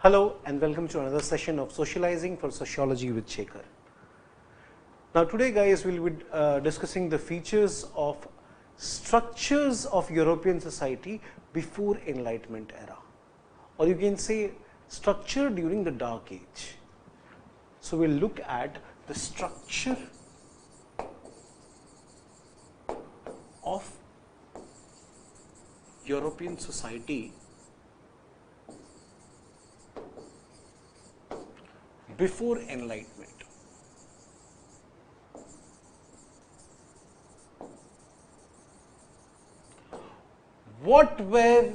Hello and welcome to another session of Socializing for Sociology with Shekhar. Now today guys we will be discussing the features of structures of European society before Enlightenment era, or you can say structure during the Dark Age. So we will look at the structure of European society before Enlightenment. What were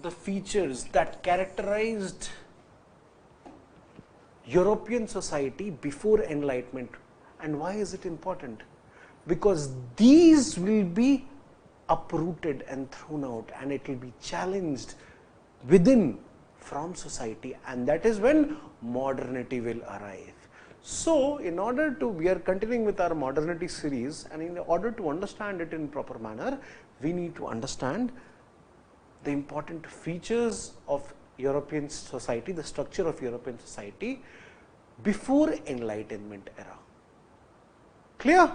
the features that characterized European society before Enlightenment, and why is it important? Because these will be uprooted and thrown out, and it will be challenged within from society, and that is when modernity will arrive. So, in order to, we are continuing with our modernity series, and in order to understand it in proper manner, we need to understand the important features of European society, the structure of European society before Enlightenment era. Clear?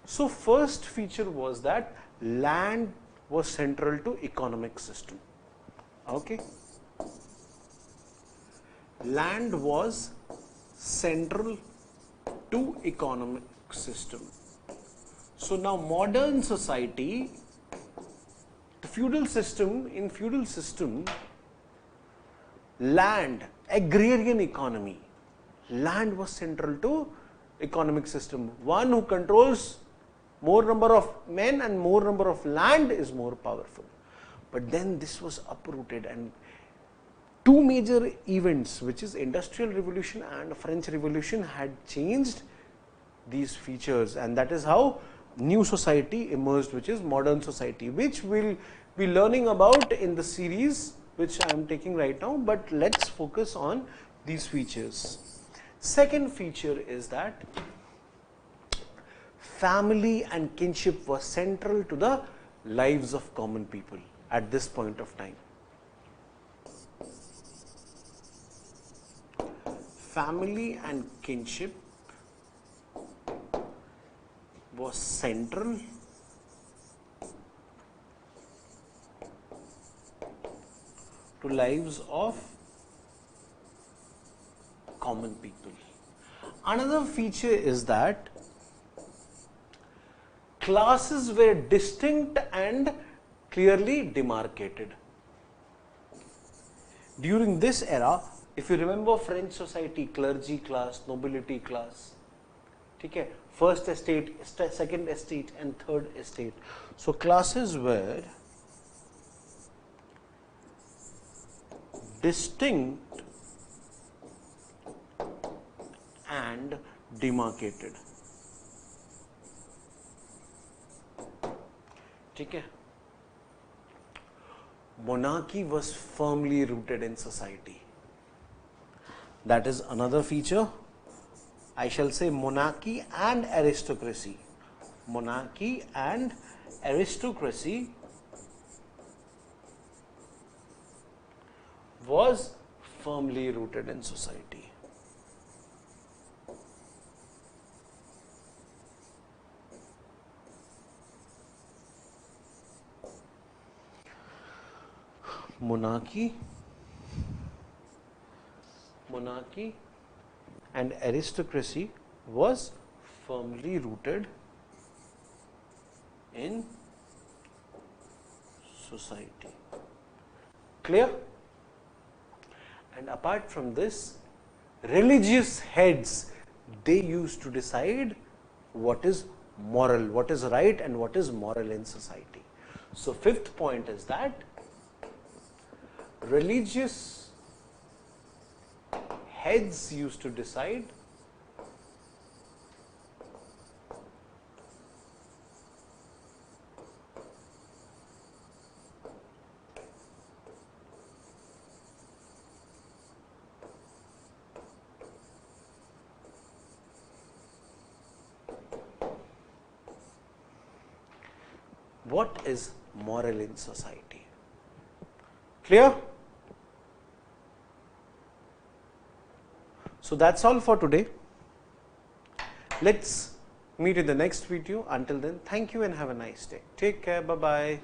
So, first feature was that land was central to economic system. Okay. Land was central to economic system. So now modern society, the feudal system, in feudal system, land, agrarian economy, land was central to economic system. One who controls more number of men and more number of land is more powerful. But then this was uprooted, and two major events, which is Industrial Revolution and French Revolution, had changed these features, and that is how new society emerged, which is modern society, which we will be learning about in the series which I am taking right now, but let us focus on these features. Second feature is that family and kinship were central to the lives of common people at this point of time. Family and kinship was central to lives of common people. Another feature is that classes were distinct and clearly demarcated. During this era, if you remember French society, clergy class, nobility class, okay, first estate, second estate and third estate. So classes were distinct and demarcated. Okay. Monarchy was firmly rooted in society. That is another feature. I shall say monarchy and aristocracy. Monarchy and aristocracy was firmly rooted in society. Monarchy and aristocracy was firmly rooted in society. Clear? And apart from this, religious heads, they used to decide what is moral, what is right and what is moral in society. So fifth point is that religious heads used to decide what is moral in society. Clear? So that's all for today. Let's meet in the next video. Until then, thank you and have a nice day. Take care. Bye-bye.